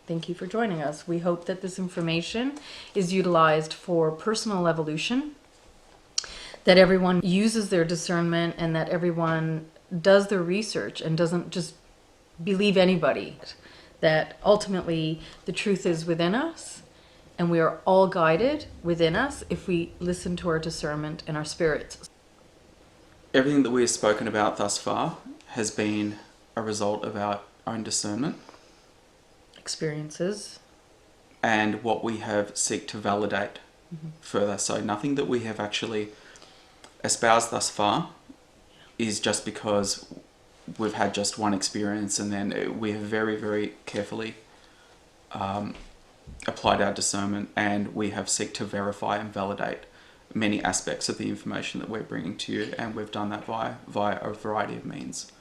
Thank you for joining us. We hope that this information is utilized for personal evolution, that everyone uses their discernment, and that everyone does their research and doesn't just believe anybody. That ultimately the truth is within us, and we are all guided within us if we listen to our discernment and our spirits. Everything that we have spoken about thus far has been a result of our own discernment, Experiences. and what we have seek to validate further. So nothing that we have actually espoused thus far is just because we've had just one experience, and then we have very, very carefully applied our discernment, and we have seek to verify and validate many aspects of the information that we're bringing to you, and we've done that via a variety of means.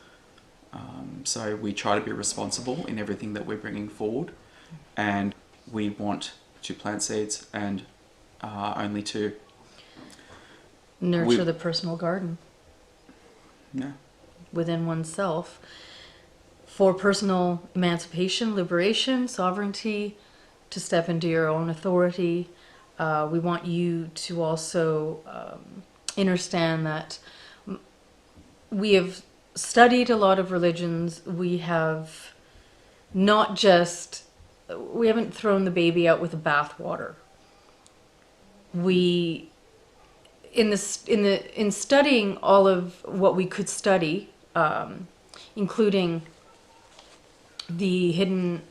So we try to be responsible in everything that we're bringing forward, and we want to plant seeds and only to Nurture the personal garden yeah. within oneself for personal emancipation, liberation, sovereignty, to step into your own authority. We want you to also understand that we have studied a lot of religions. We have not just, we haven't thrown the baby out with the bathwater. We, in studying all of what we could study, including the hidden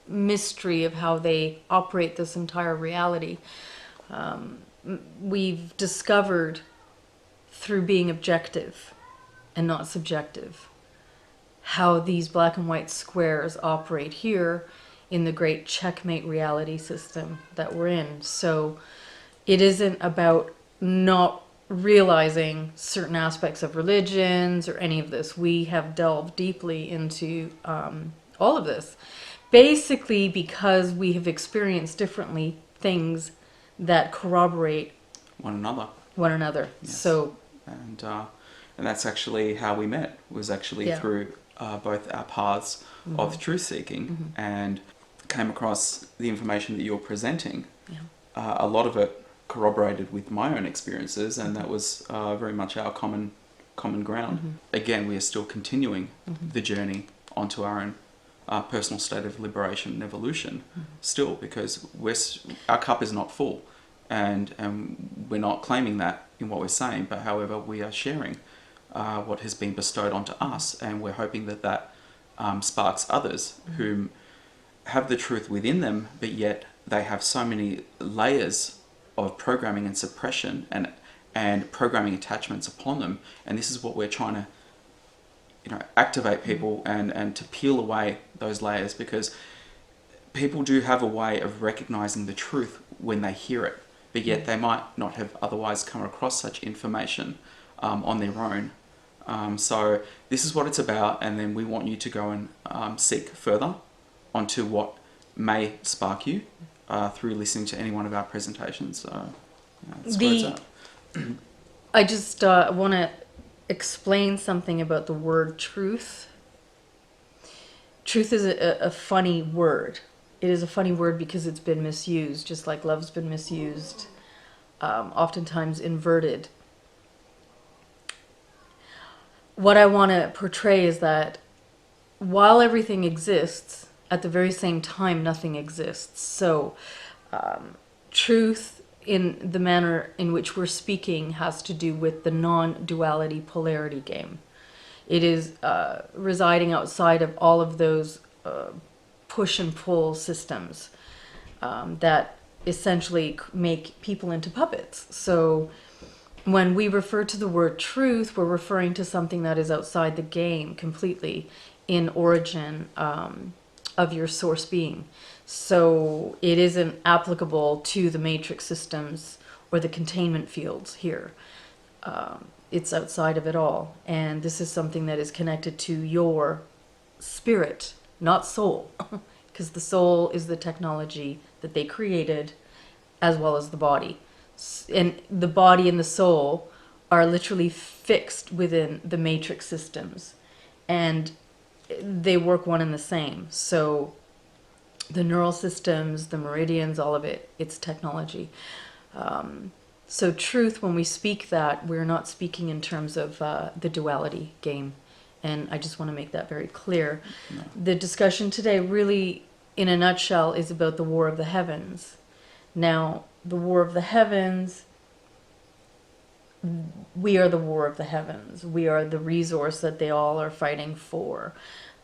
mystery of how they operate this entire reality, we've discovered through being objective and not subjective how these black and white squares operate here in the great checkmate reality system that we're in. So it isn't about not realizing certain aspects of religions or any of this. We have delved deeply into all of this, basically because we have experienced differently things that corroborate one another. Yes. So, and that's actually how we met. Was actually through both our paths of truth seeking, and came across the information that you're presenting. A lot of it corroborated with my own experiences, and that was very much our common ground. Again, we are still continuing the journey onto our own personal state of liberation and evolution, still, because our cup is not full, and we're not claiming that in what we're saying, but however we are sharing what has been bestowed onto us, and we're hoping that sparks others who have the truth within them, but yet they have so many layers of programming and suppression and programming attachments upon them. And this is what we're trying to activate people and to peel away those layers, because people do have a way of recognizing the truth when they hear it, but yet they might not have otherwise come across such information on their own. So this is what it's about, and then we want you to go and seek further onto what may spark you through listening to any one of our presentations. So that's where it's at. I just want to explain something about the word truth. Truth is a funny word. It is a funny word because it's been misused, just like love's been misused, oftentimes inverted. What I want to portray is that while everything exists, at the very same time, nothing exists. So truth in the manner in which we're speaking has to do with the non-duality polarity game. It is residing outside of all of those push and pull systems that essentially make people into puppets. So when we refer to the word truth, we're referring to something that is outside the game completely in origin of your source being. So it isn't applicable to the matrix systems or the containment fields here. It's outside of it all. And this is something that is connected to your spirit, not soul. Because the soul is the technology that they created, as well as the body. And the body and the soul are literally fixed within the matrix systems. And they work one and the same. So the neural systems, the meridians, all of it, it's technology. So truth, when we speak that, we're not speaking in terms of the duality game. And I just want to make that very clear. No. The discussion today really, in a nutshell, is about the war of the heavens. Now, the war of the heavens, we are the war of the heavens. We are the resource that they all are fighting for.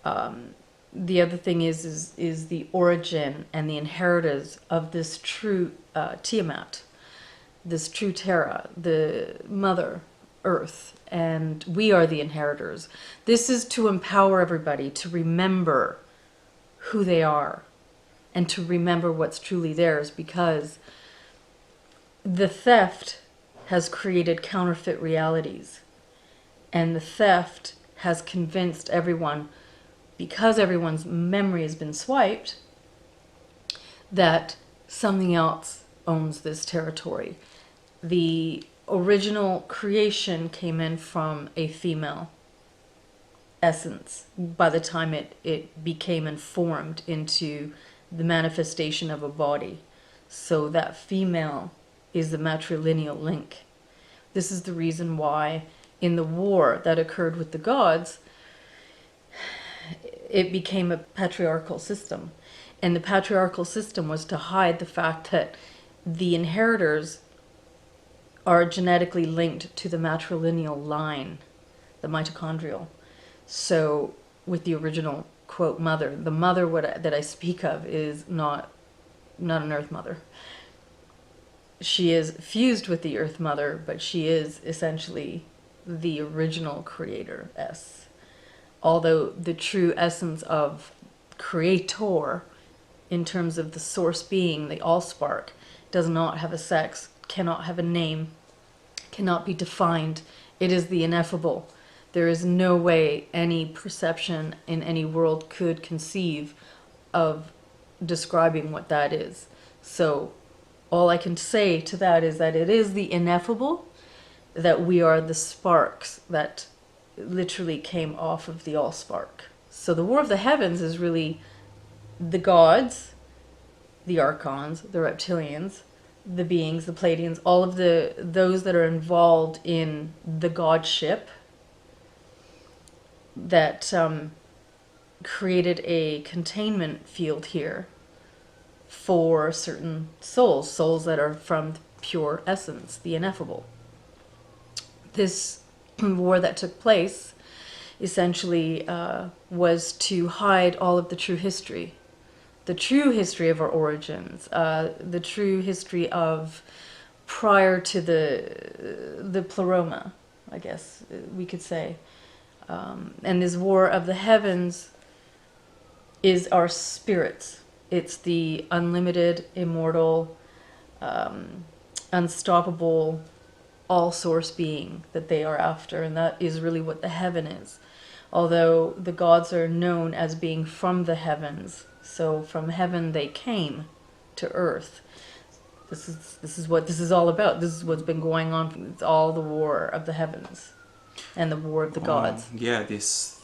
The other thing is the origin and the inheritors of this true Tiamat, this true Terra, the Mother Earth, and we are the inheritors. This is to empower everybody to remember who they are and to remember what's truly theirs, because the theft has created counterfeit realities, and the theft has convinced everyone, because everyone's memory has been swiped, that something else owns this territory. The original creation came in from a female essence by the time it became informed into the manifestation of a body. So that female is the matrilineal link. This is the reason why in the war that occurred with the gods, it became a patriarchal system. And the patriarchal system was to hide the fact that the inheritors are genetically linked to the matrilineal line, the mitochondrial. So with the original, quote, mother, the mother that I speak of is not an earth mother. She is fused with the earth mother, but she is essentially the original creator-ess. Although the true essence of creator, in terms of the source being, the all-spark, does not have a sex, cannot have a name, cannot be defined. It is the ineffable. There is no way any perception in any world could conceive of describing what that is. So all I can say to that is that it is the ineffable, that we are the sparks that literally came off of the all-spark. So the war of the heavens is really the gods, the archons, the reptilians, the beings, the Pleiadians, all of those that are involved in the godship that created a containment field here for certain souls that are from pure essence, the ineffable. This war that took place essentially was to hide all of the true history of our origins, the true history of prior to the pleroma, I guess we could say. And this war of the heavens is our spirits. It's the unlimited, immortal, unstoppable, all-source being that they are after, and that is really what the heaven is. Although the gods are known as being from the heavens, so from heaven they came to earth. This is what this is all about. This is what's been going on. It's all the war of the heavens and the war of the gods. Yeah, this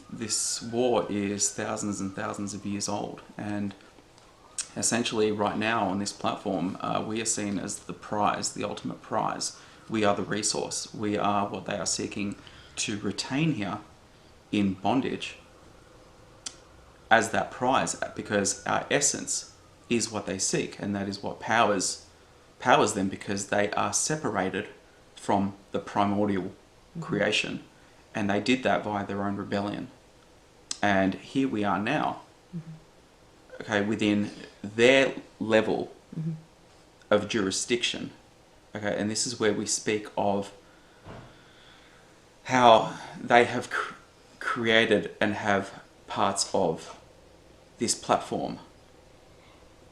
war is thousands and thousands of years old, and essentially right now on this platform we are seen as the prize, the ultimate prize. We are the resource. We are what they are seeking to retain here in bondage as that prize, because our essence is what they seek, and that is what powers them, because they are separated from the primordial creation, and they did that via their own rebellion. And here we are now, okay, within their level of jurisdiction. Okay, and this is where we speak of how they have created and have parts of this platform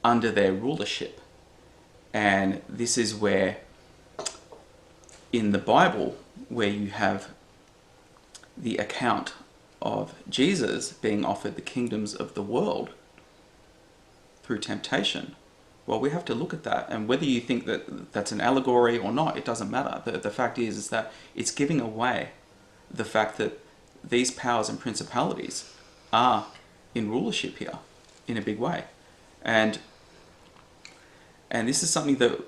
under their rulership. And this is where in the Bible, where you have the account of Jesus being offered the kingdoms of the world through temptation. Well, we have to look at that, and whether you think that that's an allegory or not, it doesn't matter. The fact is that it's giving away the fact that these powers and principalities are in rulership here in a big way. And this is something that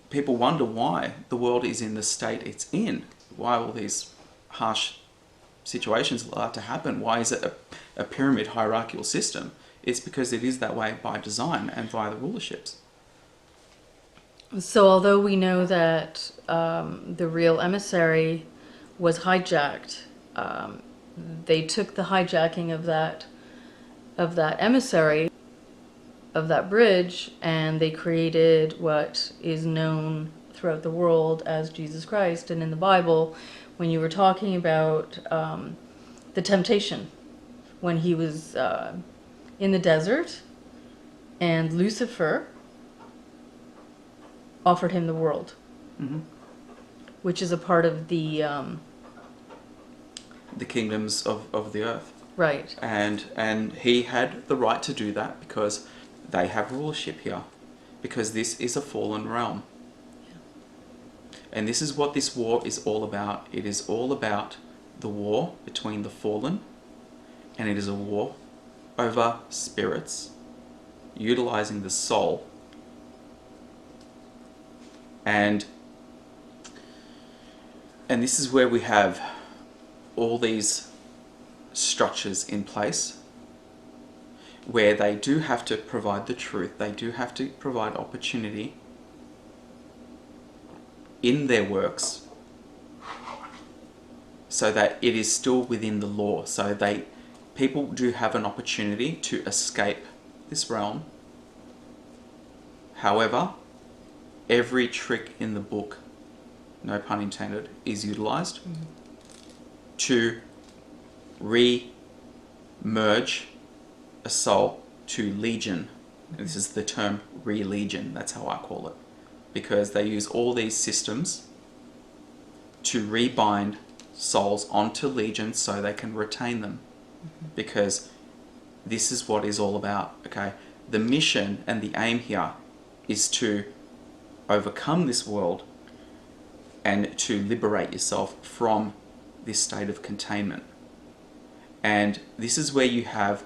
people wonder why the world is in the state it's in, why all these harsh situations allowed to happen, why is it a pyramid hierarchical system? It's because it is that way by design and via the rulerships. So although we know that the real emissary was hijacked, they took the hijacking of that emissary, of that bridge, and they created what is known throughout the world as Jesus Christ. And in the Bible, when you were talking about the temptation, when he was in the desert and Lucifer offered him the world, Mm-hmm. which is a part of the kingdoms of the earth. right. And he had the right to do that because they have rulership here, because this is a fallen realm. And this is what this war is all about. It is all about the war between the fallen, and it is a war over spirits, utilizing the soul. And this is where we have all these structures in place where they do have to provide the truth, they do have to provide opportunity in their works so that it is still within the law. So people do have an opportunity to escape this realm. However, every trick in the book, no pun intended, is utilized to re-merge a soul to legion. And this is the term re-legion, that's how I call it. Because they use all these systems to rebind souls onto legions so they can retain them. Because this is what it's all about, okay? The mission and the aim here is to overcome this world and to liberate yourself from this state of containment. And this is where you have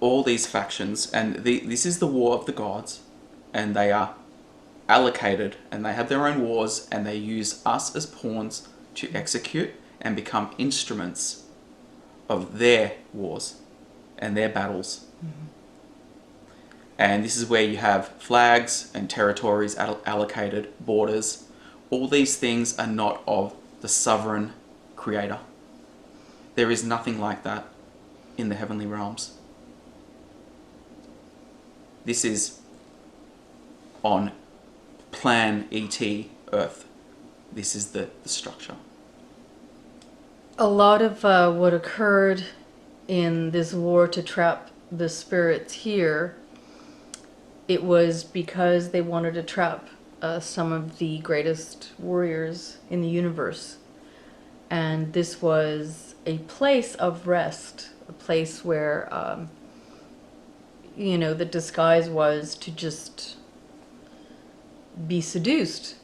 all these factions, and this is the war of the gods, and they are allocated and they have their own wars, and they use us as pawns to execute and become instruments of their wars and their battles. And this is where you have flags and territories allocated, borders. All these things are not of the sovereign creator. There is nothing like that in the heavenly realms. This is on plan ET Earth. This is the structure. A lot of what occurred in this war to trap the spirits here, it was because they wanted to trap some of the greatest warriors in the universe. And this was a place of rest, a place where, the disguise was to just be seduced.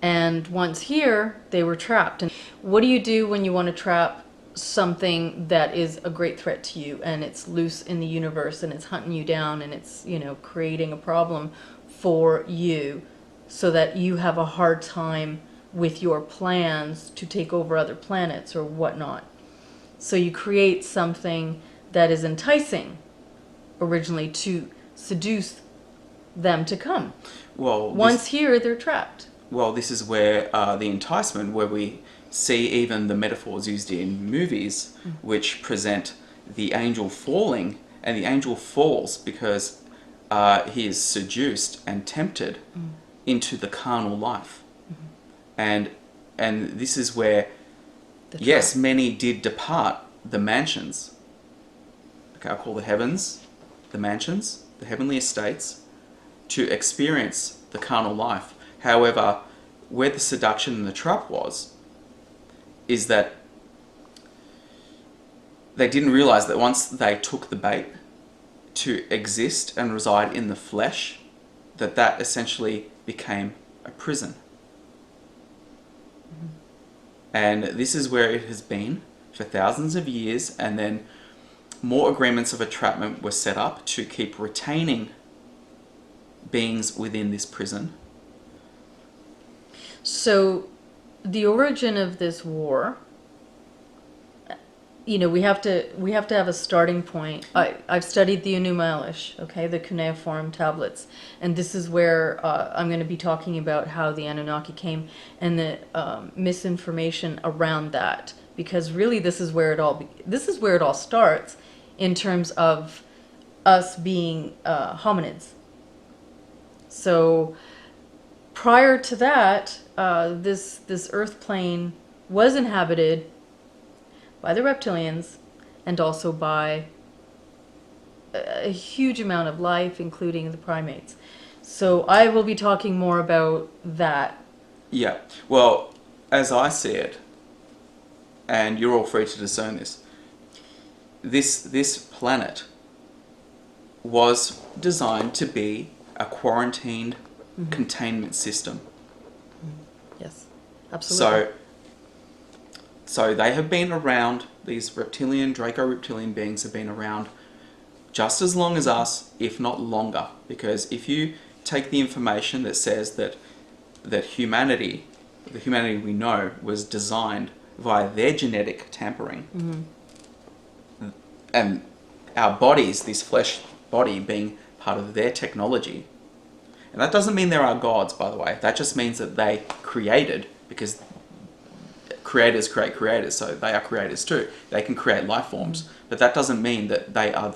And once here, they were trapped. And what do you do when you want to trap something that is a great threat to you, and it's loose in the universe, and it's hunting you down, and it's, creating a problem for you so that you have a hard time with your plans to take over other planets or whatnot? So you create something that is enticing originally to seduce them to come. Well, once here, they're trapped. Well, this is where the enticement, where we see even the metaphors used in movies, which present the angel falling, and the angel falls because he is seduced and tempted into the carnal life. And this is where, yes, many did depart the mansions. Okay, I'll call the heavens the mansions, the heavenly estates, to experience the carnal life. However, where the seduction and the trap was, is that they didn't realize that once they took the bait to exist and reside in the flesh, that essentially became a prison. And this is where it has been for thousands of years, and then more agreements of entrapment were set up to keep retaining beings within this prison. So the origin of this war, we have to have a starting point. I've studied the Enuma okay, the cuneiform tablets, and this is where I'm going to be talking about how the Anunnaki came and the misinformation around that, because really this is where it all starts in terms of us being hominids. So prior to that, this Earth plane was inhabited by the reptilians and also by a huge amount of life, including the primates. So I will be talking more about that. Yeah. Well, as I see it, and you're all free to discern this planet was designed to be a quarantined containment system. Yes, absolutely. So they have been around, these Draco-reptilian beings have been around just as long as us, if not longer. Because if you take the information that says that humanity, the humanity we know, was designed via their genetic tampering, and our bodies, this flesh body, being part of their technology. And that doesn't mean there are gods, by the way. That just means that they created, because creators create creators, so they are creators too. They can create life forms, but that doesn't mean that they are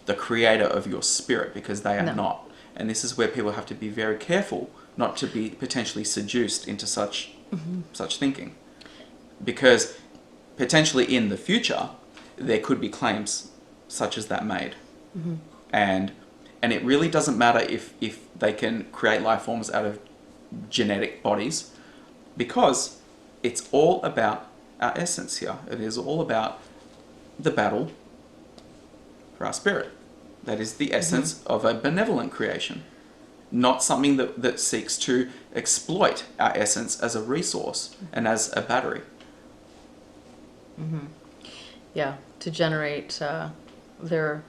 the creator of your spirit, because they are not. And this is where people have to be very careful not to be potentially seduced into such thinking, because potentially in the future there could be claims such as that made, and it really doesn't matter if they can create life forms out of genetic bodies, because it's all about our essence here. It is all about the battle for our spirit. That is the essence of a benevolent creation, not something that seeks to exploit our essence as a resource and as a battery. Yeah, to generate their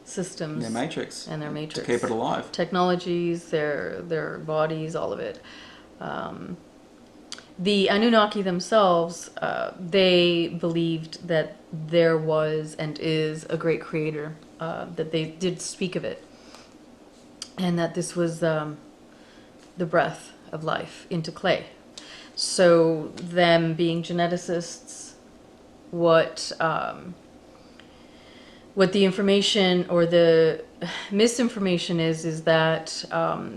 systems, their matrix, and their matrix, to keep it alive. Technologies, their bodies, all of it. The Anunnaki themselves, they believed that there was and is a great creator, that they did speak of it, and that this was the breath of life into clay. So them being geneticists, what the information or the misinformation is that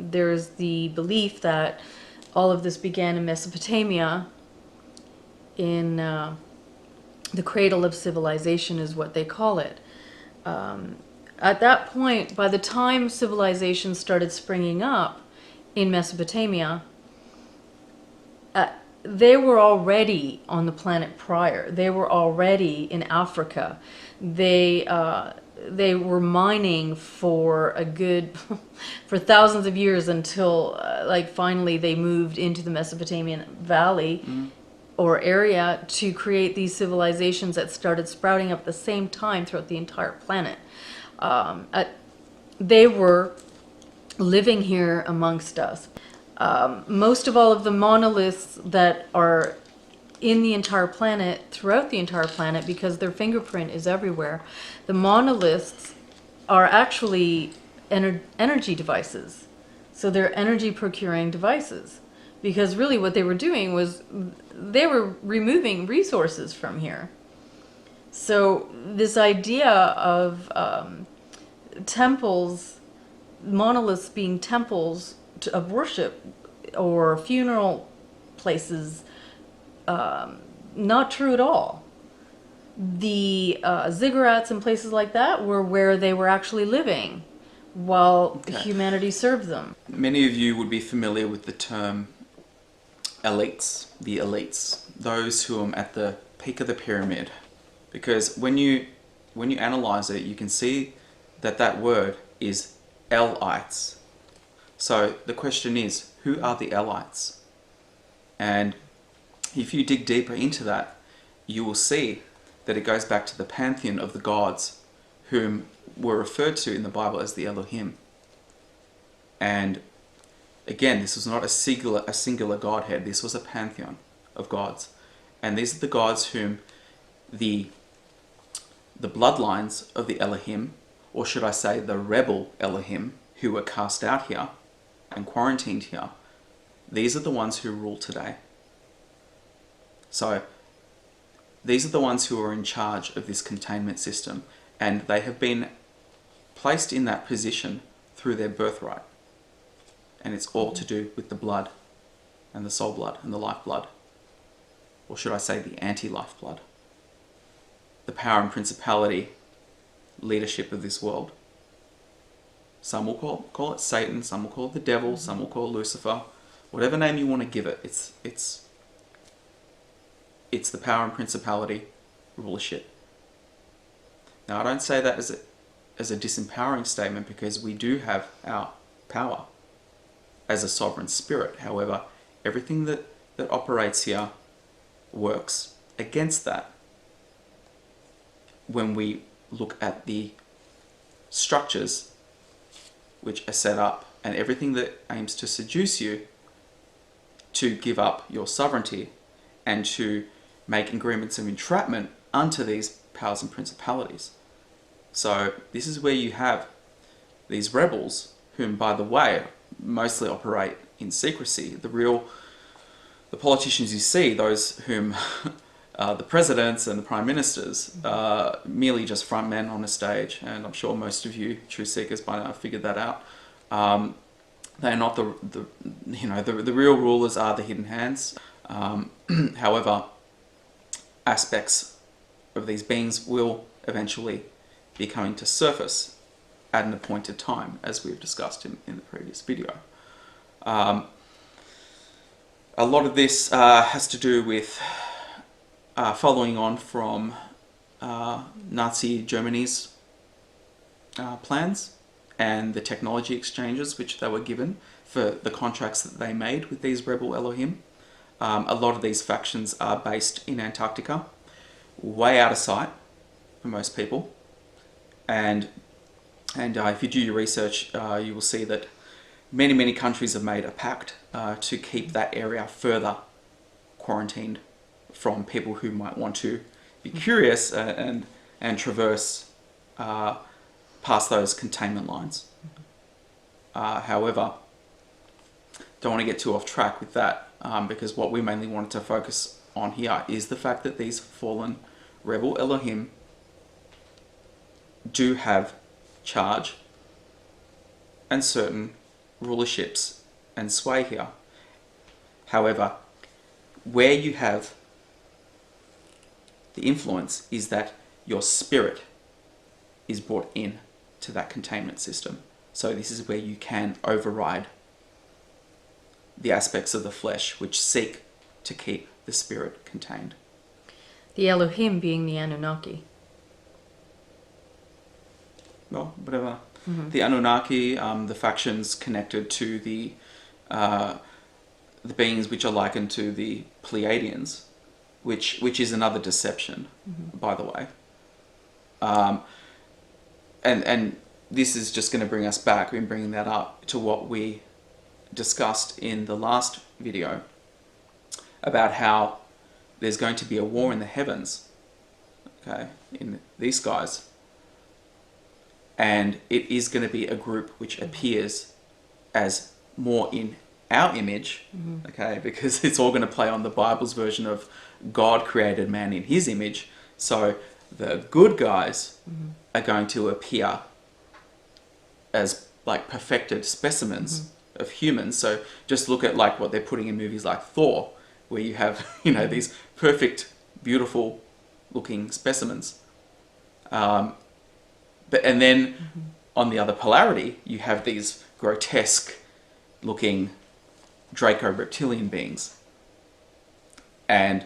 there's the belief that all of this began in Mesopotamia, in the cradle of civilization is what they call it. At that point, by the time civilization started springing up in Mesopotamia, they were already on the planet prior. They were already in Africa. They were mining for for thousands of years until finally they moved into the Mesopotamian valley or area to create these civilizations that started sprouting up at the same time throughout the entire planet. They were living here amongst us. Most of all of the monoliths that are in the entire planet, throughout the entire planet, because their fingerprint is everywhere, the monoliths are actually energy devices. So they're energy procuring devices, because really what they were doing was they were removing resources from here. So this idea of temples, monoliths being temples of worship or funeral places, not true at all. The ziggurats and places like that were where they were actually living while humanity served them. Many of you would be familiar with the term elites, those who are at the peak of the pyramid, because when you analyze it, you can see that word is elites. So the question is, who are the elites? And if you dig deeper into that, you will see that it goes back to the pantheon of the gods whom were referred to in the Bible as the Elohim. And again, this was not a singular Godhead. This was a pantheon of gods. And these are the gods whom the bloodlines of the Elohim, or should I say the rebel Elohim, who were cast out here and quarantined here, these are the ones who rule today. So these are the ones who are in charge of this containment system, and they have been placed in that position through their birthright. And it's all to do with the blood, and the soul blood, and the life blood. Or should I say the anti-life blood. The power and principality leadership of this world. Some will call it Satan, some will call it the devil, some will call it Lucifer. Whatever name you want to give it, it's the power and principality rulership. Now, I don't say that as a disempowering statement, because we do have our power as a sovereign spirit. However, everything that operates here works against that. When we look at the structures which are set up, and everything that aims to seduce you to give up your sovereignty and to make agreements of entrapment unto these powers and principalities. So this is where you have these rebels, whom, by the way, mostly operate in secrecy. The politicians you see, those whom the presidents and the prime ministers are merely just front men on a stage, and I'm sure most of you truth seekers by now have figured that out. They're not the real rulers are the hidden hands. However, aspects of these beings will eventually be coming to surface at an appointed time, as we've discussed in the previous video. A lot of this has to do with following on from Nazi Germany's plans and the technology exchanges which they were given for the contracts that they made with these rebel Elohim. A lot of these factions are based in Antarctica, way out of sight for most people. And if you do your research, you will see that many countries have made a pact to keep that area further quarantined from people who might want to be curious and traverse past those containment lines. However, don't want to get too off track with that, because what we mainly wanted to focus on here is the fact that these fallen rebel Elohim do have charge and certain rulerships and sway here. However, where you have the influence is that your spirit is brought in to that containment system. So this is where you can override the aspects of the flesh which seek to keep the spirit contained. The Elohim being the Anunnaki. Well, whatever. Mm-hmm. The Anunnaki, the factions connected to the beings which are likened to the Pleiadians, which is another deception, mm-hmm. by the way. And this is just going to bring us back, in bringing that up, to what we discussed in the last video about how there's going to be a war in the heavens, okay, in these skies. And it is going to be a group which appears as more in our image, mm-hmm. okay, because it's all going to play on the Bible's version of God created man in his image. So the good guys mm-hmm. are going to appear as like perfected specimens mm-hmm. of humans. So just look at like what they're putting in movies like Thor, where you have, you know, these perfect, beautiful looking specimens. And then mm-hmm. on the other polarity, you have these grotesque looking Draco reptilian beings. And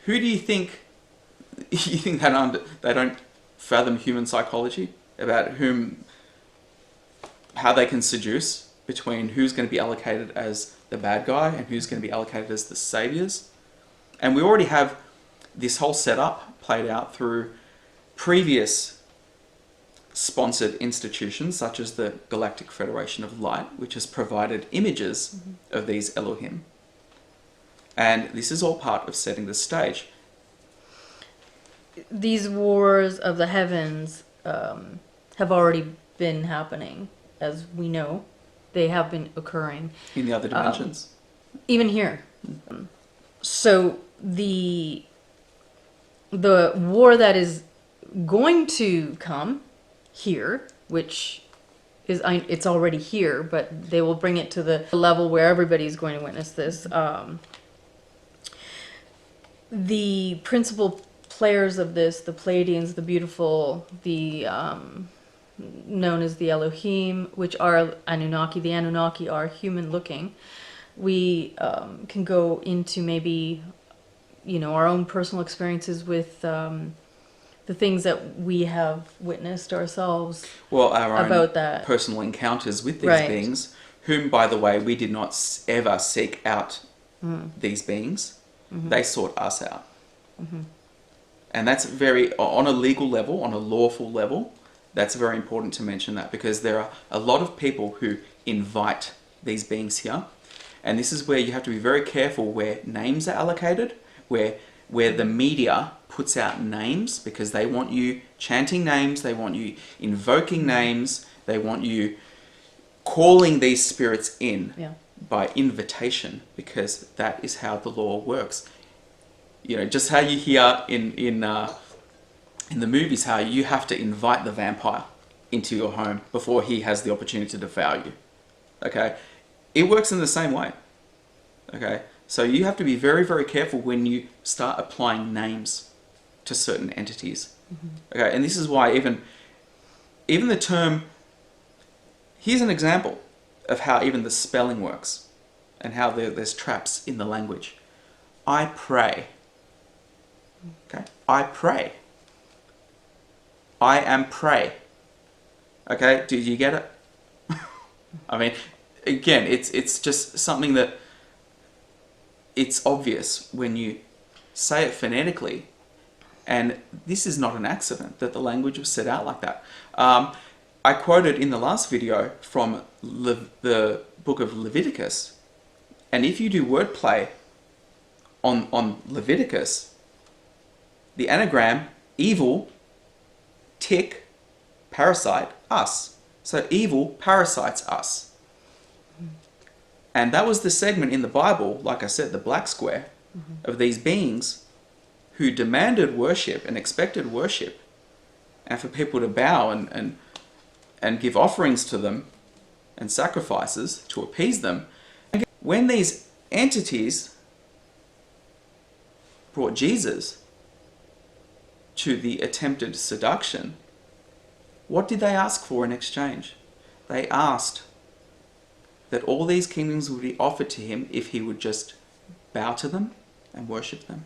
who do you think that they don't fathom human psychology about how they can seduce between who's going to be allocated as the bad guy and who's going to be allocated as the saviors? And we already have this whole setup played out through previous sponsored institutions such as the Galactic Federation of Light, which has provided images of these Elohim. And this is all part of setting the stage. These wars of the heavens have already been happening, as we know. They have been occurring. In the other dimensions. Even here. So the war that is going to come here, which is, it's already here, but they will bring it to the level where everybody's going to witness this. The principal players of this, the Pleiadians, the beautiful, the known as the Elohim, which are Anunnaki. The Anunnaki are human-looking. We can go into maybe, our own personal experiences with the things that we have witnessed ourselves. Well, our about own that. Personal encounters with these beings, whom, by the way, we did not ever seek out these beings. They sought us out. And that's very, on a legal level, on a lawful level, that's very important to mention that, because there are a lot of people who invite these beings here. And this is where you have to be very careful where names are allocated, where the media puts out names, because they want you chanting names, they want you invoking names, they want you calling these spirits in by invitation, because that is how the law works. Just how you hear in the movies how you have to invite the vampire into your home before he has the opportunity to devour you. Okay? It works in the same way. Okay? So you have to be very, very careful when you start applying names to certain entities. Okay? And this is why even the term... Here's an example of how even the spelling works and how there's traps in the language. I pray. Okay? I pray. I am prey. Okay? Do you get it? I mean, again, it's just something that it's obvious when you say it phonetically, and this is not an accident that the language was set out like that. I quoted in the last video from the book of Leviticus, and if you do wordplay on Leviticus, the anagram evil, tick, parasite, us. So evil parasites us. And that was the segment in the Bible, like I said, the black square, of these beings who demanded worship and expected worship, and for people to bow and give offerings to them and sacrifices to appease them. And when these entities brought Jesus to the attempted seduction, what did they ask for in exchange? They asked that all these kingdoms would be offered to him if he would just bow to them and worship them.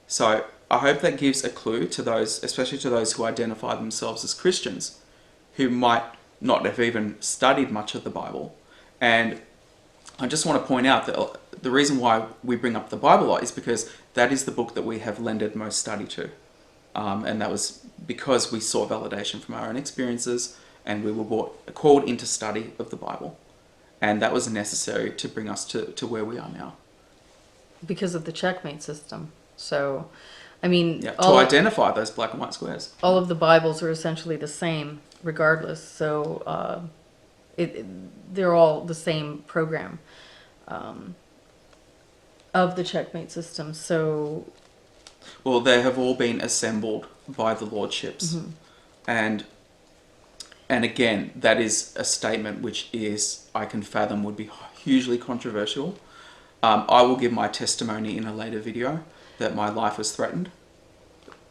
So I hope that gives a clue to those, especially to those who identify themselves as Christians, who might not have even studied much of the Bible. And I just want to point out that the reason why we bring up the Bible a lot is because that is the book that we have lended most study to. And that was because we saw validation from our own experiences, and we were called into study of the Bible. And that was necessary to bring us to where we are now. Because of the checkmate system. So, I mean... Yeah, to identify those black and white squares. All of the Bibles are essentially the same, regardless. So, they're all the same program of the checkmate system. So... Well, they have all been assembled by the lordships. And again, that is a statement which is, I can fathom, would be hugely controversial. I will give my testimony in a later video that my life was threatened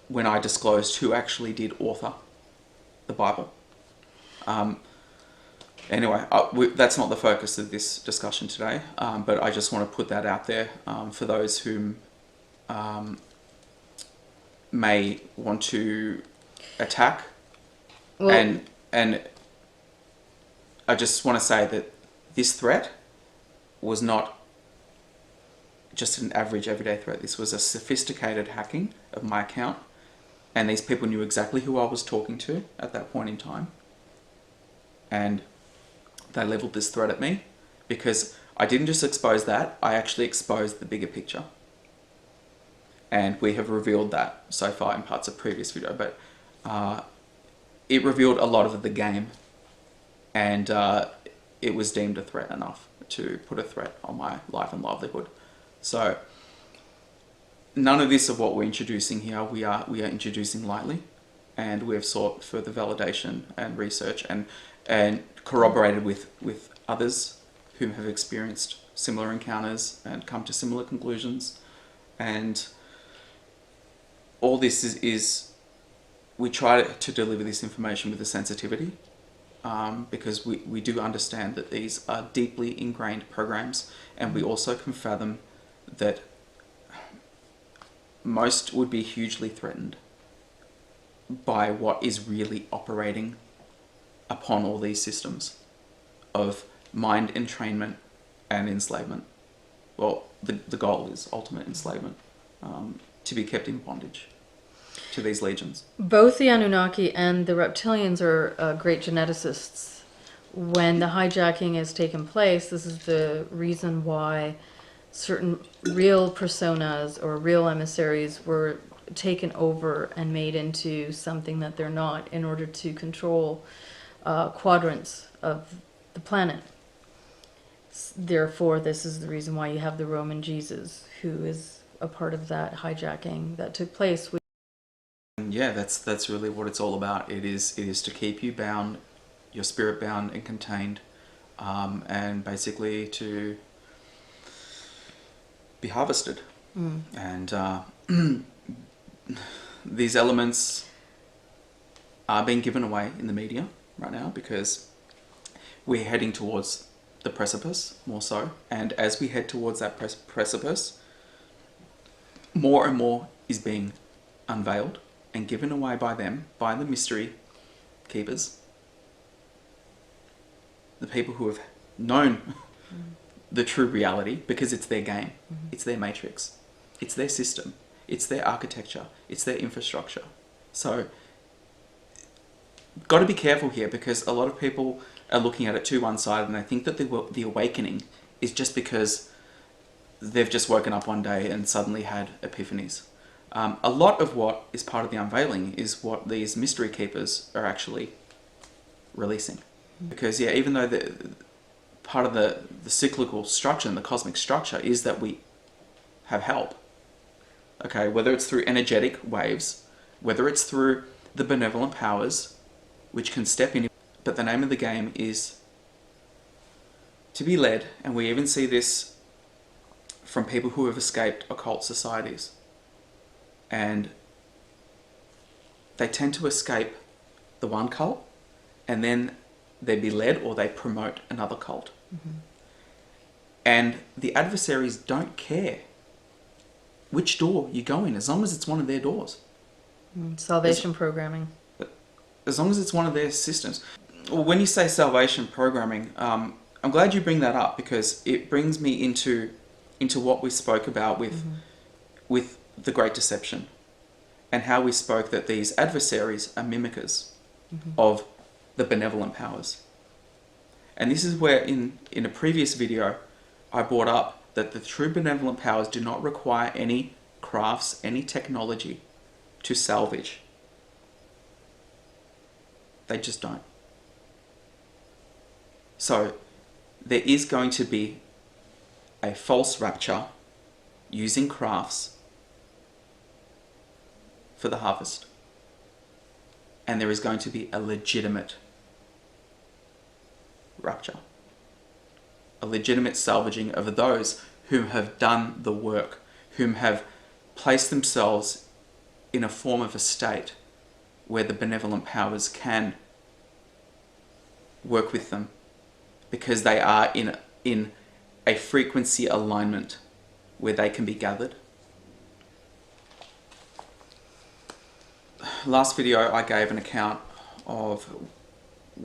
when I disclosed who actually did author the Bible. Anyway, that's not the focus of this discussion today, but I just want to put that out there for those whom may want to attack. Well, and I just want to say that this threat was not just an average everyday threat. This was a sophisticated hacking of my account And these people knew exactly who I was talking to at that point in time. And they leveled this threat at me because I didn't just expose that, I actually exposed the bigger picture. And we have revealed that so far in parts of previous video, but it revealed a lot of the game, and it was deemed a threat enough to put a threat on my life and livelihood. So none of this of what we're introducing here, we are introducing lightly, and we have sought further validation and research and corroborated with others who have experienced similar encounters and come to similar conclusions. And all this is we try to deliver this information with a sensitivity, because we do understand that these are deeply ingrained programs, and we also can fathom that most would be hugely threatened by what is really operating upon all these systems of mind entrainment and enslavement. Well, the goal is ultimate enslavement, to be kept in bondage to these legions. Both the Anunnaki and the reptilians are great geneticists. When the hijacking has taken place, this is the reason why certain real personas or real emissaries were taken over and made into something that they're not, in order to control quadrants of the planet. Therefore, this is the reason why you have the Roman Jesus, who is a part of that hijacking that took place. And yeah, that's really what it's all about. It is to keep you bound, your spirit bound and contained, and basically to be harvested. And these elements are being given away in the media right now because we're heading towards the precipice, more so. And as we head towards that precipice, more and more is being unveiled and given away by them, by the mystery keepers, the people who have known the true reality, because it's their game, it's their matrix, it's their system, it's their architecture, it's their infrastructure. So, got to be careful here, because a lot of people are looking at it too one-sided, and they think that the awakening is just because they've just woken up one day and suddenly had epiphanies. A lot of what is part of the unveiling is what these mystery keepers are actually releasing. Because yeah, even though part of the cyclical structure and the cosmic structure is that we have help, okay, whether it's through energetic waves, whether it's through the benevolent powers which can step in, but the name of the game is to be led. And we even see this from people who have escaped occult societies, and they tend to escape the one cult, and then they be led or they promote another cult. And the adversaries don't care which door you go in, as long as it's one of their doors. Salvation programming. As long as it's one of their systems. Well, when you say salvation programming, I'm glad you bring that up, because it brings me into what we spoke about with the Great Deception, and how we spoke that these adversaries are mimickers of the benevolent powers. And this is where in a previous video I brought up that the true benevolent powers do not require any crafts, any technology to salvage. They just don't. So there is going to be a false rapture using crafts for the harvest. And there is going to be a legitimate rapture. A legitimate salvaging of those whom have done the work, whom have placed themselves in a form of a state where the benevolent powers can work with them, because they are in a frequency alignment where they can be gathered. Last video I gave an account of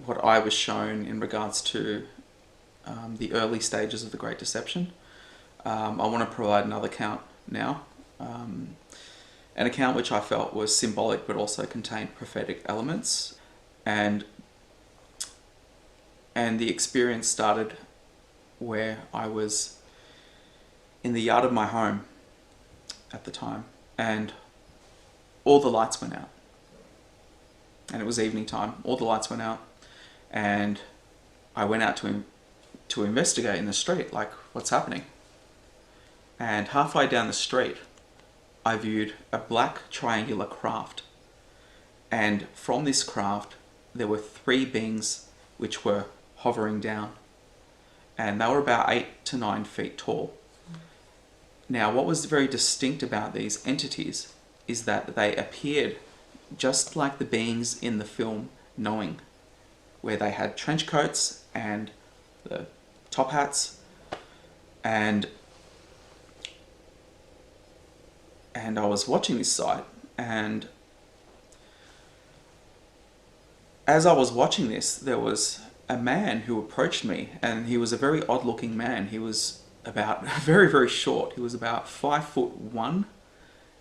what I was shown in regards to the early stages of the Great Deception. I want to provide another account now. an account which I felt was symbolic but also contained prophetic elements. And the experience started where I was in the yard of my home at the time, and all the lights went out. And it was evening time. All the lights went out, and I went out to investigate in the street, like, what's happening? And halfway down the street, I viewed a black triangular craft. And from this craft, there were 3 beings which were hovering down. And they were about 8 to 9 feet tall. Now, what was very distinct about these entities is that they appeared just like the beings in the film Knowing, where they had trench coats and the top hats, and I was watching this site, and as I was watching this, there was a man who approached me, and he was a very odd looking man. He was about very, very short. He was about 5'1",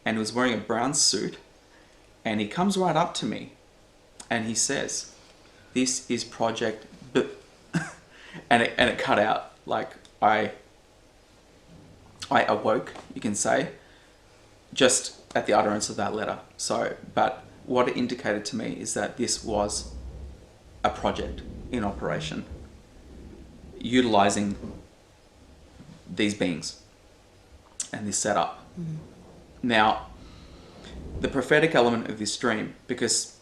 and he was wearing a brown suit. And he comes right up to me and he says, "This is Project B." and it cut out. Like, I awoke, you can say, just at the utterance of that letter. So, but what it indicated to me is that this was a project in operation, utilizing these beings and this setup. Now, the prophetic element of this dream, because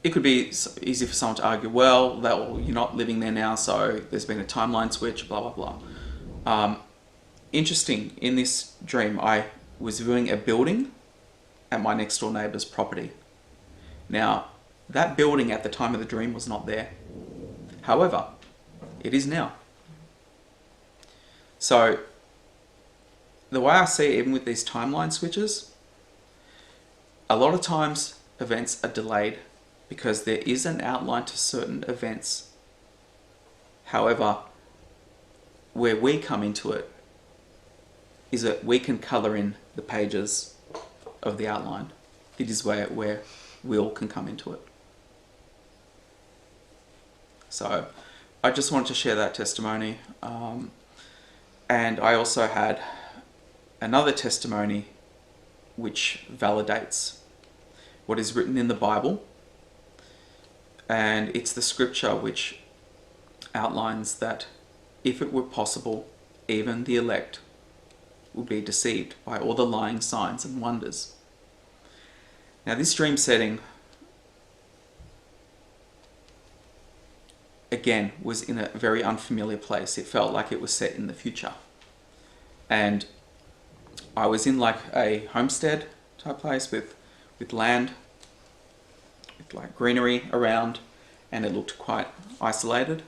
it could be easy for someone to argue, well, you're not living there now, so there's been a timeline switch, blah, blah, blah. Interesting, in this dream, I was viewing a building at my next door neighbour's property. Now, that building at the time of the dream was not there. However, it is now. So, the way I see it, even with these timeline switches, a lot of times events are delayed because there is an outline to certain events. However, where we come into it is that we can colour in the pages of the outline. It is where will can come into it. So I just wanted to share that testimony. And I also had another testimony which validates what is written in the Bible, and it's the scripture which outlines that if it were possible, even the elect would be deceived by all the lying signs and wonders. Now, this dream setting, again, was in a very unfamiliar place. It felt like it was set in the future. And I was in like a homestead type place with land, with like greenery around, and it looked quite isolated.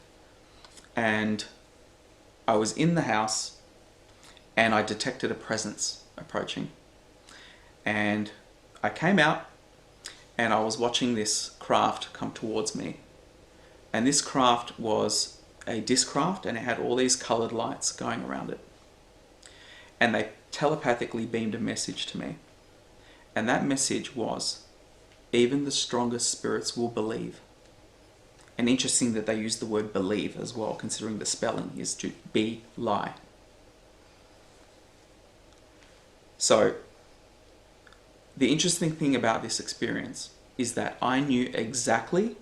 And I was in the house and I detected a presence approaching. And I came out and I was watching this craft come towards me. And this craft was a disc craft, and it had all these coloured lights going around it. And they telepathically beamed a message to me. And that message was, even the strongest spirits will believe. And interesting that they use the word believe as well, considering the spelling is to be lie. So, the interesting thing about this experience is that I knew exactly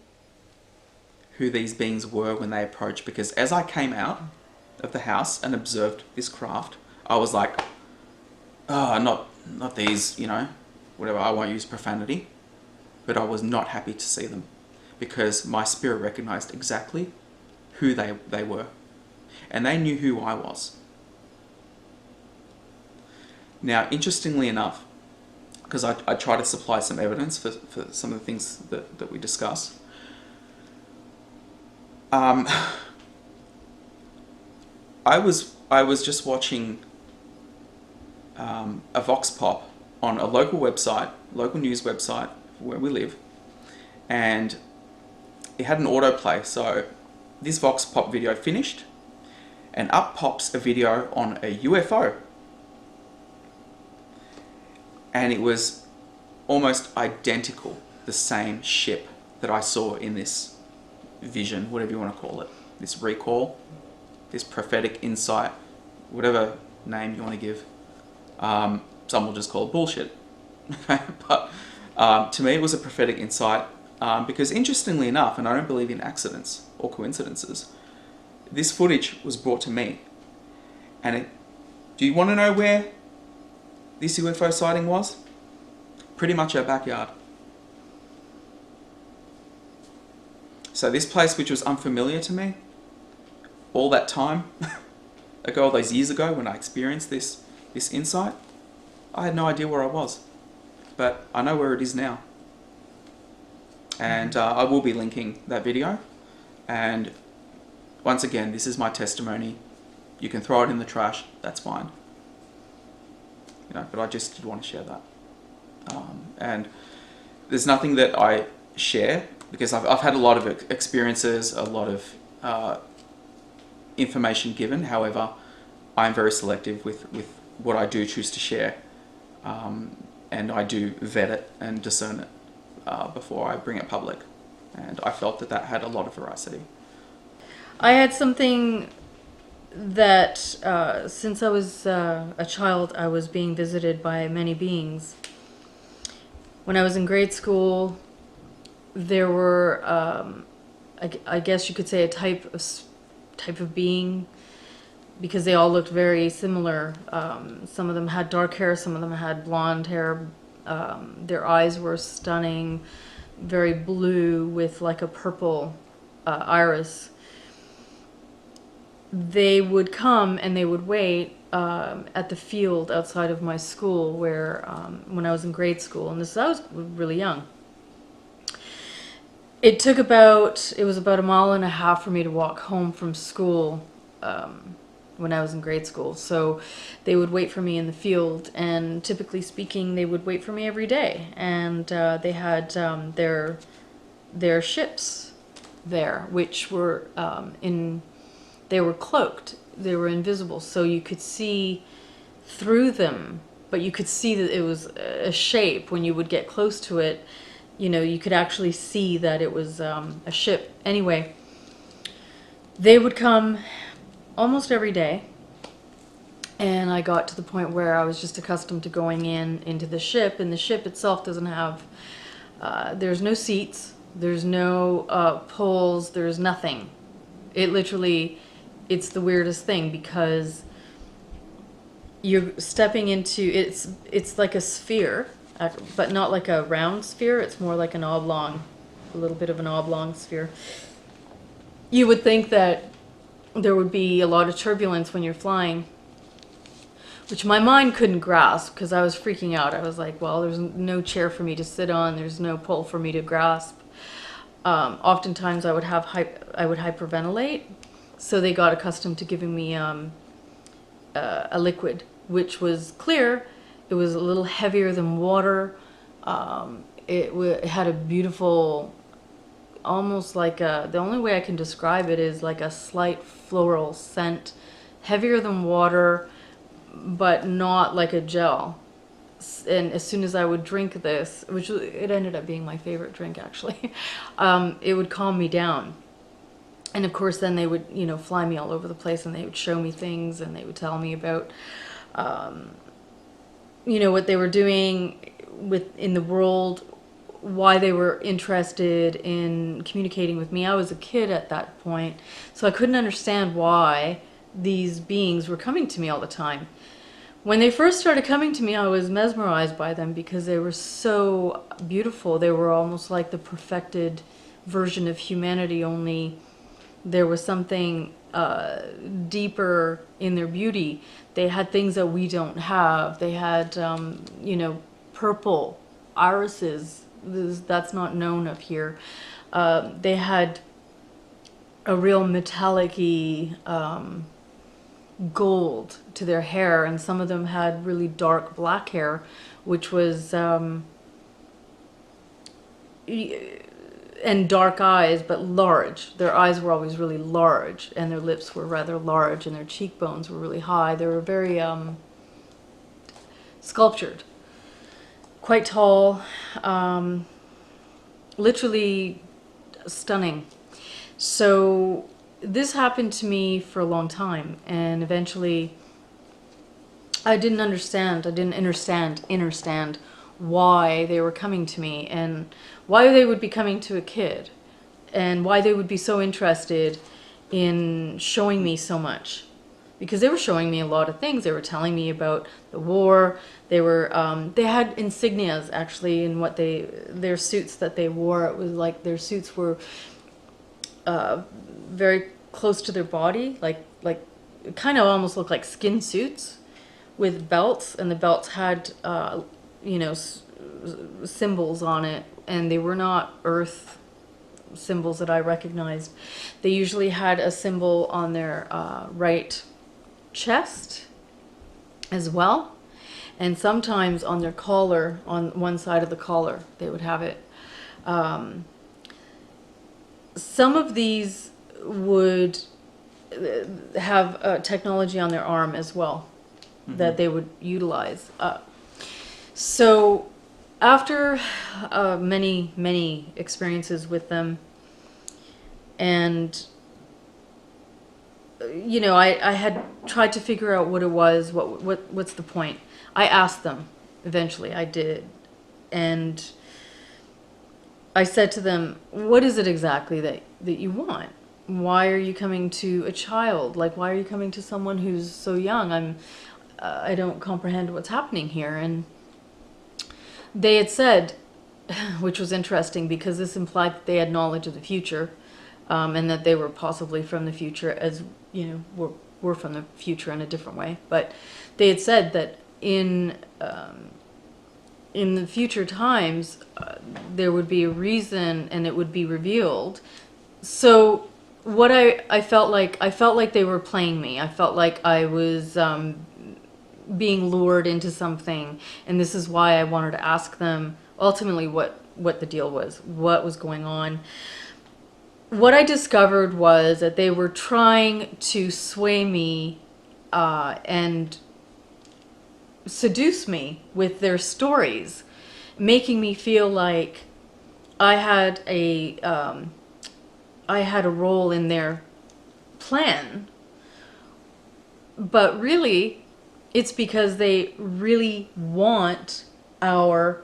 who these beings were when they approached, because as I came out of the house and observed this craft, I was like, oh, not these, whatever, I won't use profanity, but I was not happy to see them because my spirit recognized exactly who they were, and they knew who I was. Now, interestingly enough, because I try to supply some evidence for some of the things that we discuss, I was just watching a vox pop on a local news website where we live, and it had an autoplay. So this vox pop video finished, and up pops a video on a UFO, and it was almost identical, the same ship that I saw in this vision, whatever you want to call it, this recall, this prophetic insight, whatever name you want to give. Some will just call it bullshit. But to me it was a prophetic insight, because interestingly enough, and I don't believe in accidents or coincidences, this footage was brought to me. And do you want to know where this UFO sighting was? Pretty much our backyard. So this place, which was unfamiliar to me all that time ago, all those years ago when I experienced this insight, I had no idea where I was. But I know where it is now. And I will be linking that video. And once again, this is my testimony. You can throw it in the trash, that's fine. You know, but I just did want to share that. And there's nothing that I share, because I've had a lot of experiences, a lot of information given. However, I'm very selective with what I do choose to share. And I do vet it and discern it before I bring it public. And I felt that that had a lot of veracity. I had something that since I was a child, I was being visited by many beings. When I was in grade school, there were, I guess you could say, a type of being, because they all looked very similar. Some of them had dark hair, some of them had blonde hair. Their eyes were stunning, very blue with like a purple iris. They would come and they would wait at the field outside of my school, where when I was in grade school, and I was really young. It was about 1.5 miles for me to walk home from school when I was in grade school. So they would wait for me in the field, and typically speaking, they would wait for me every day. And they had their ships there, which were they were cloaked. They were invisible, so you could see through them, but you could see that it was a shape. When you would get close to it, you know, you could actually see that it was a ship. Anyway, they would come almost every day, and I got to the point where I was just accustomed to going into the ship, and the ship itself doesn't have, there's no seats, there's no poles, there's nothing. It literally, it's the weirdest thing, because you're stepping into, it's like a sphere, but not like a round sphere. It's more like an oblong, a little bit of an oblong sphere. You would think that there would be a lot of turbulence when you're flying, which my mind couldn't grasp, because I was freaking out. I was like, well, there's no chair for me to sit on, there's no pole for me to grasp. Oftentimes I would hyperventilate, so they got accustomed to giving me a liquid, which was clear. It was a little heavier than water. It had a beautiful, almost like the only way I can describe it is like a slight floral scent, heavier than water, but not like a gel. And as soon as I would drink this, which it ended up being my favorite drink actually, it would calm me down. And of course then they would, you know, fly me all over the place, and they would show me things, and they would tell me about, you know, what they were doing in the world, why they were interested in communicating with me. I was a kid at that point, so I couldn't understand why these beings were coming to me all the time. When they first started coming to me, I was mesmerized by them because they were so beautiful. They were almost like the perfected version of humanity, only there was something deeper in their beauty. They had things that we don't have. They had, you know, purple irises. That's not known of here. They had a real metallic-y gold to their hair, and some of them had really dark black hair, which was and dark eyes, but large. Their eyes were always really large, and their lips were rather large, and their cheekbones were really high. They were very sculptured. quite tall, literally stunning. So this happened to me for a long time, and eventually I didn't understand why they were coming to me, and why they would be coming to a kid, and why they would be so interested in showing me so much. Because they were showing me a lot of things. They were telling me about the war. They had insignias actually in their suits that they wore. It was like their suits were very close to their body, like it kind of almost looked like skin suits with belts, and the belts had symbols on it, and they were not earth symbols that I recognized. They usually had a symbol on their right chest as well, and sometimes on their collar, on one side of the collar they would have it. Some of these would have technology on their arm as well, that they would utilize. So after many experiences with them, and I had tried to figure out what it was, what's the point. I asked them, eventually I did, and I said to them, what is it exactly that you want? Why are you coming to a child? Like, why are you coming to someone who's so young? I don't comprehend what's happening here. And they had said, which was interesting because this implied that they had knowledge of the future, and that they were possibly from the future, as we're from the future in a different way. But they had said that in the future times, there would be a reason, and it would be revealed. So what I felt like they were playing me. I felt like I was being lured into something, and this is why I wanted to ask them ultimately what the deal was, what was going on. What I discovered was that they were trying to sway me and seduce me with their stories, making me feel like I had a role in their plan. But really, it's because they really want our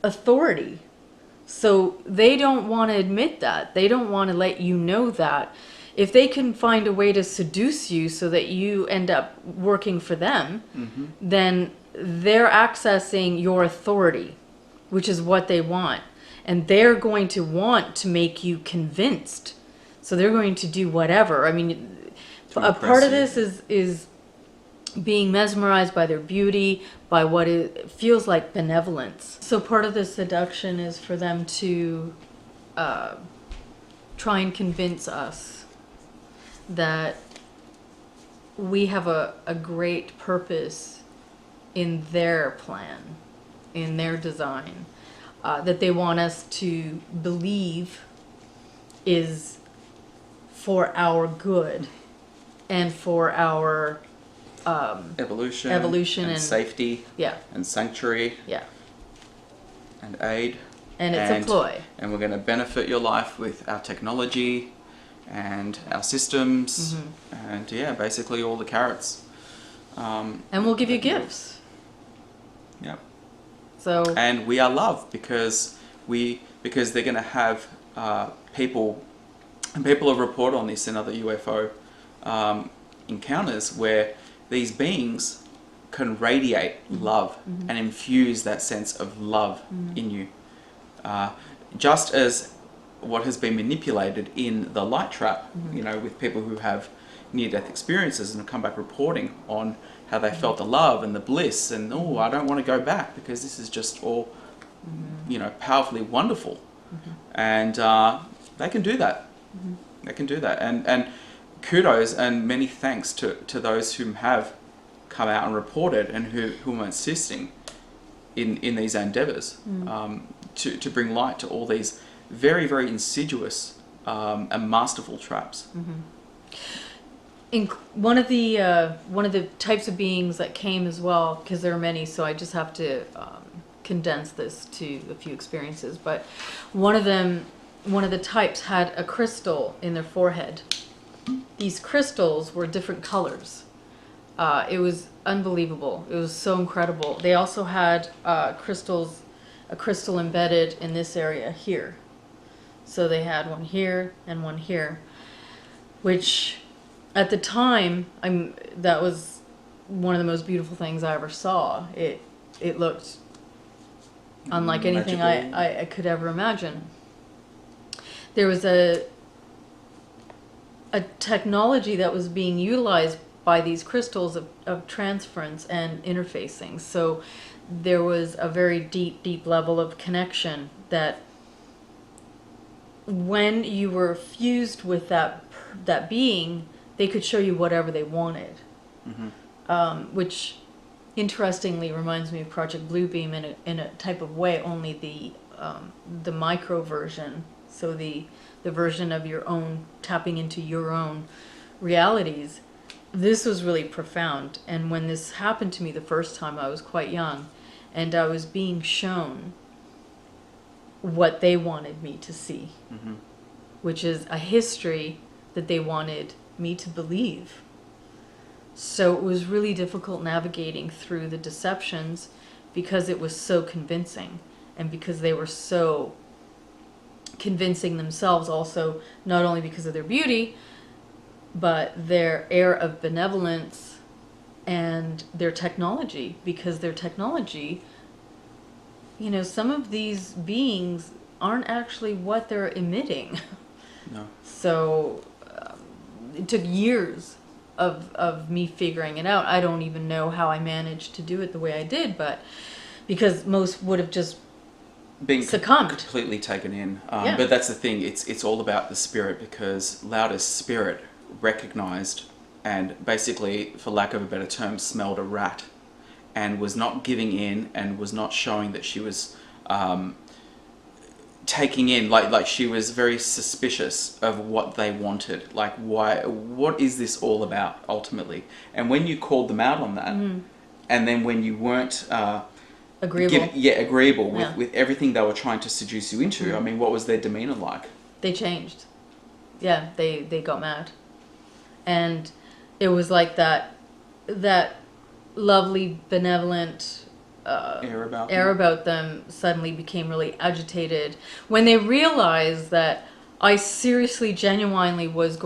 authority. So they don't want to admit that. They don't want to let you know that. If they can find a way to seduce you so that you end up working for them, then they're accessing your authority, which is what they want. And they're going to want to make you convinced. So they're going to do whatever. I mean, a part of this is being mesmerized by their beauty, by what it feels like benevolence. So part of the seduction is for them to try and convince us that we have a great purpose in their plan, in their design, that they want us to believe is for our good and for our evolution and safety, and sanctuary, and aid, and it's a ploy. And we're going to benefit your life with our technology and our systems, and basically all the carrots. And we'll give you gifts. Yep. So. And we are loved because they're going to have people, and people have reported on this in other UFO encounters where these beings can radiate love and infuse that sense of love in you. Just as what has been manipulated in the light trap, with people who have near-death experiences and come back reporting on how they felt the love and the bliss, and I don't want to go back because this is just all, powerfully wonderful. And they can do that. They can do that. And kudos and many thanks to those who have come out and reported and who are assisting in these endeavours to bring light to all these very, very insidious and masterful traps. In one of the types of beings that came as well, because there are many, so I just have to condense this to a few experiences, but one of the types had a crystal in their forehead. These crystals were different colors. It was unbelievable. It was so incredible. They also had a crystal embedded in this area here. So they had one here and one here, which at the time, that was one of the most beautiful things I ever saw. It looked unlike anything I could ever imagine. There was a technology that was being utilized by these crystals of transference and interfacing. So there was a very deep level of connection that when you were fused with that being, they could show you whatever they wanted. Mm-hmm. Which interestingly reminds me of Project Bluebeam in a type of way, only the micro version. So the version of your own, tapping into your own realities. This was really profound. And when this happened to me the first time, I was quite young, and I was being shown what they wanted me to see, mm-hmm. which is a history that they wanted me to believe. So it was really difficult navigating through the deceptions because it was so convincing, and because they were so convincing themselves also, not only because of their beauty, but their air of benevolence and their technology, because their technology, some of these beings aren't actually what they're emitting. No. So it took years of me figuring it out. I don't even know how I managed to do it the way I did, but because most would have just being succumbed, completely taken in. But that's the thing, it's all about the spirit, because Lauda's spirit recognized and basically, for lack of a better term, smelled a rat, and was not giving in and was not showing that she was taking in, like she was very suspicious of what they wanted, like what is this all about ultimately. And when you called them out on that, mm-hmm. and then when you weren't agreeable with everything they were trying to seduce you into, mm-hmm. I mean, what was their demeanor like? They changed. Yeah, they got mad. And it was like that lovely, benevolent air about them suddenly became really agitated when they realized that I seriously, genuinely was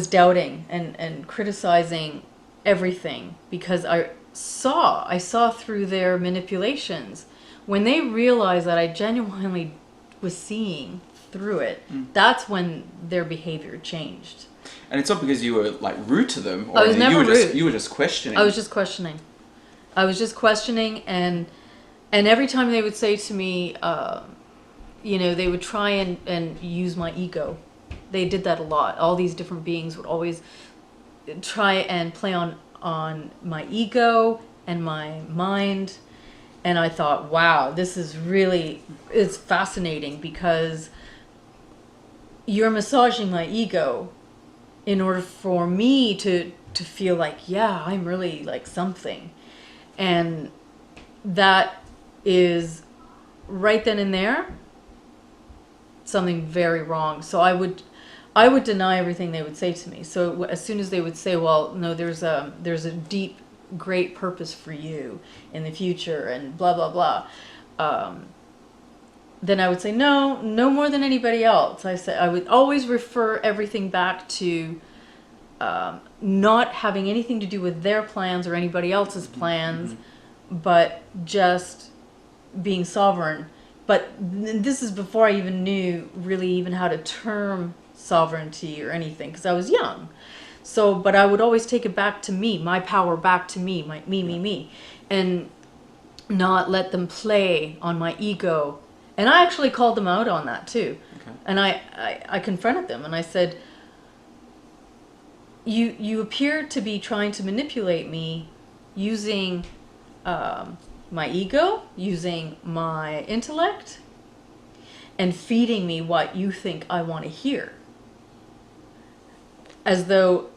doubting and criticizing everything, because I saw through their manipulations. When they realized that I genuinely was seeing through it, that's when their behavior changed. And it's not because you were like rude to them, or I was never rude. You were just questioning. I was just questioning, and every time they would say to me, they would try and use my ego. They did that a lot. All these different beings would always try and play on my ego and my mind. And I thought, wow, this is it's fascinating, because you're massaging my ego in order for me to feel like, yeah, I'm really like something. And that is right then and there something very wrong. So I would deny everything they would say to me. So as soon as they would say, well, no, there's a deep, great purpose for you in the future and blah, blah, blah. Then I would say, no more than anybody else. I would always refer everything back to not having anything to do with their plans or anybody else's plans, mm-hmm. but just being sovereign. But this is before I even knew really even how to term sovereignty or anything, because I was young. So, but I would always take it back to me, my power back to me, me, and not let them play on my ego. And I actually called them out on that too. Okay. And I confronted them, and I said, you appear to be trying to manipulate me using my ego, using my intellect, and feeding me what you think I want to hear. As though,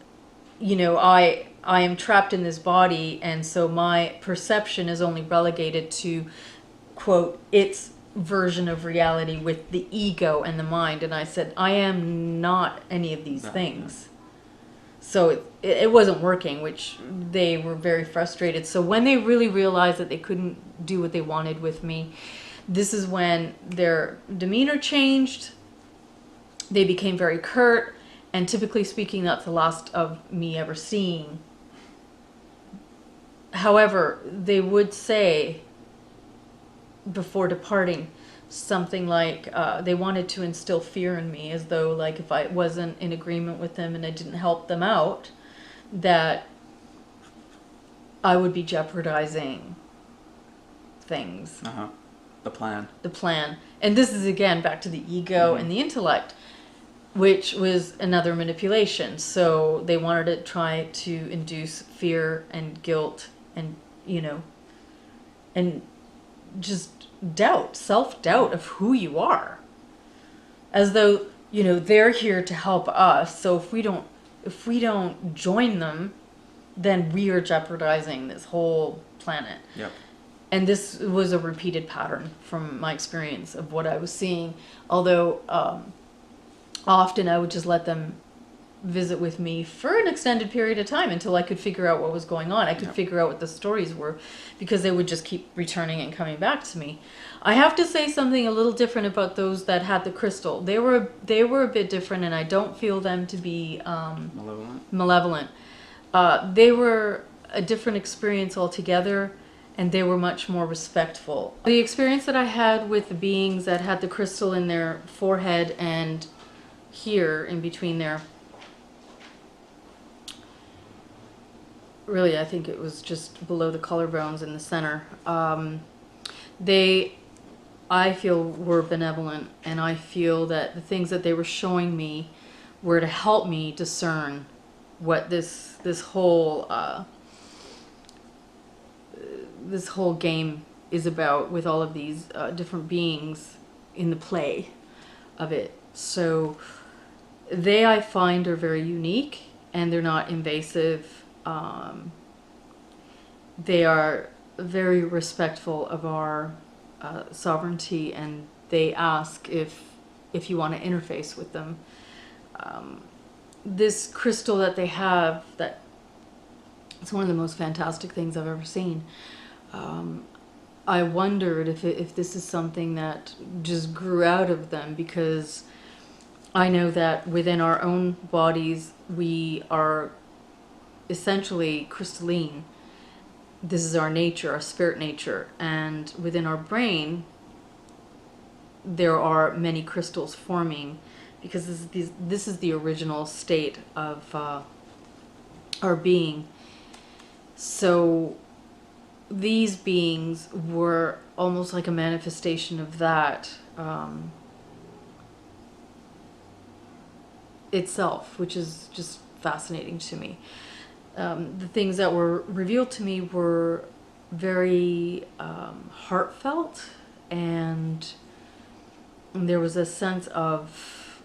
I I am trapped in this body, and so my perception is only relegated to, quote, its version of reality with the ego and the mind. And I said, I am not any of these things. So it wasn't working, which they were very frustrated. So when they really realized that they couldn't do what they wanted with me, this is when their demeanor changed. They became very curt, and typically speaking, that's the last of me ever seeing. However, they would say before departing something like they wanted to instill fear in me, as though like if I wasn't in agreement with them and I didn't help them out, that I would be jeopardizing things. The plan. And this is again back to the ego and the intellect, which was another manipulation. So they wanted to try to induce fear and guilt and, and just doubt, self-doubt of who you are. As though, they're here to help us. So if we don't join them, then we are jeopardizing this whole planet. Yep. And this was a repeated pattern from my experience of what I was seeing. Although often I would just let them visit with me for an extended period of time until I could figure out what was going on. I could figure out what the stories were, because they would just keep returning and coming back to me. I have to say something a little different about those that had the crystal. They were a bit different, and I don't feel them to be malevolent. They were a different experience altogether, and they were much more respectful. The experience that I had with the beings that had the crystal in their forehead and here in between there, really, I think it was just below the collarbones in the center. I feel, were benevolent, and I feel that the things that they were showing me were to help me discern what this whole game is about, with all of these different beings in the play of it. So they, I find, are very unique, and they're not invasive. They are very respectful of our sovereignty, and they ask if you want to interface with them. This crystal that they have, that it's one of the most fantastic things I've ever seen. I wondered if this is something that just grew out of them, because I know that within our own bodies we are essentially crystalline. This is our nature, our spirit nature, and within our brain there are many crystals forming, because this is the original state of our being. So these beings were almost like a manifestation of that itself, which is just fascinating to me. The things that were revealed to me were very heartfelt, and there was a sense of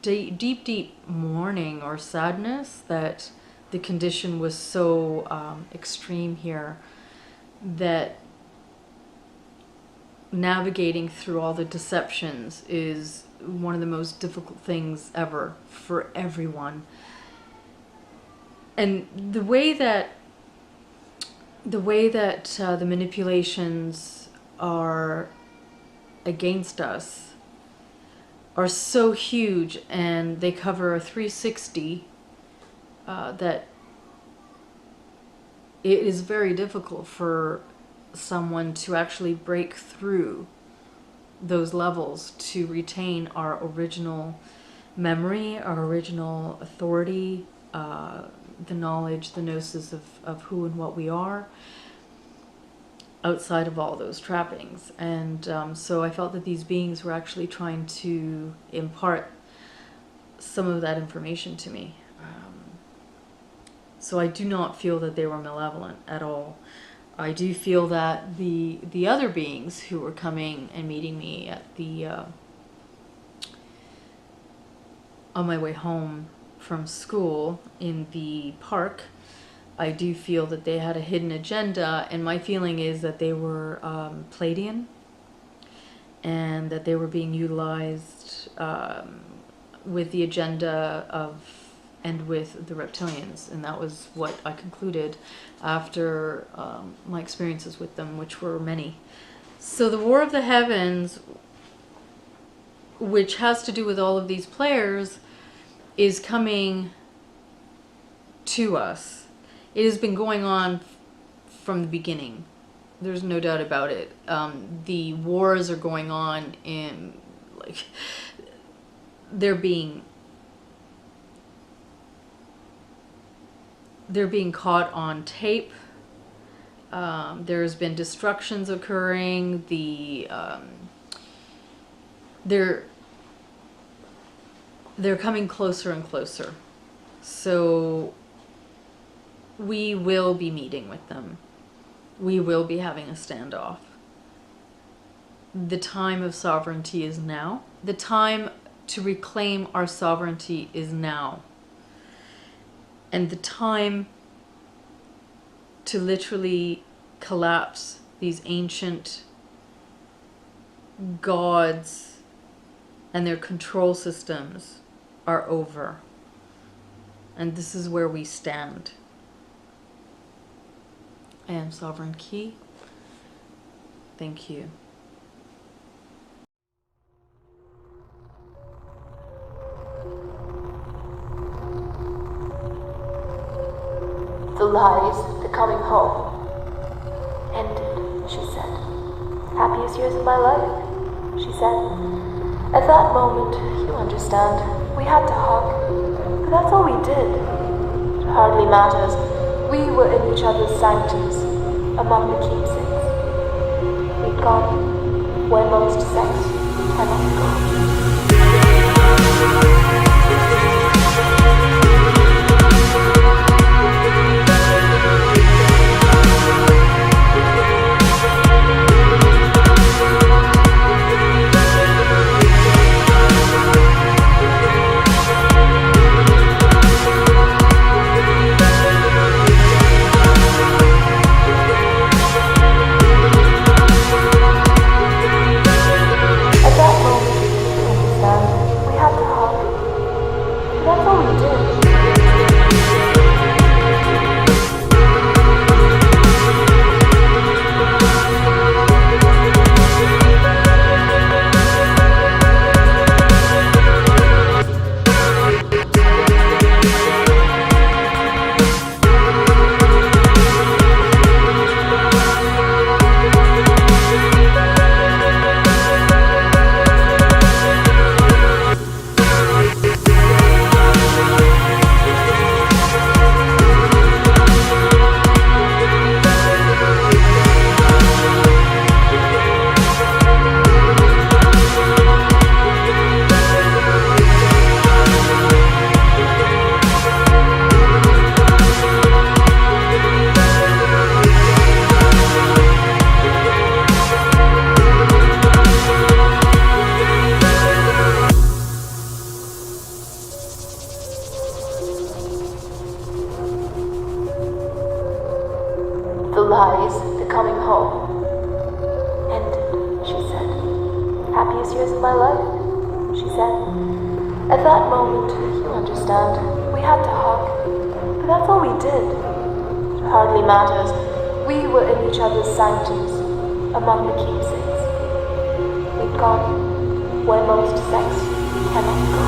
deep mourning or sadness that the condition was so extreme here, that navigating through all the deceptions is one of the most difficult things ever for everyone. And the way that the manipulations are against us are so huge, and they cover a 360, that it is very difficult for someone to actually break through those levels to retain our original memory, our original authority, the knowledge, the gnosis of who and what we are, outside of all those trappings. And so I felt that these beings were actually trying to impart some of that information to me. So I do not feel that they were malevolent at all. I do feel that the other beings who were coming and meeting me at the on my way home from school in the park, I do feel that they had a hidden agenda, and my feeling is that they were Palladian, and that they were being utilized with the agenda of and with the reptilians, and that was what I concluded after my experiences with them, which were many. So the War of the Heavens, which has to do with all of these players, is coming to us. It has been going on from the beginning. There's no doubt about it. The wars are going on in, like, they're being caught on tape. There's been destructions occurring. They're coming closer and closer. So we will be meeting with them. We will be having a standoff. The time of sovereignty is now. The time to reclaim our sovereignty is now. And the time to literally collapse these ancient gods and their control systems are over. And this is where we stand. I am Sovereign Key. Thank you. The lies, the coming home. Ended, she said. Happiest years of my life, she said. At that moment, you understand, we had to hug. But that's all we did. It hardly matters. We were in each other's sanctums, among the keepsakes. We'd gone where most sex cannot go. The lies, the coming home. Ended, she said. Happiest years of my life, she said. At that moment, you understand, we had to hug. But that's all we did. It hardly matters. We were in each other's sanctums, among the keepsakes. We'd gone where most sex cannot go.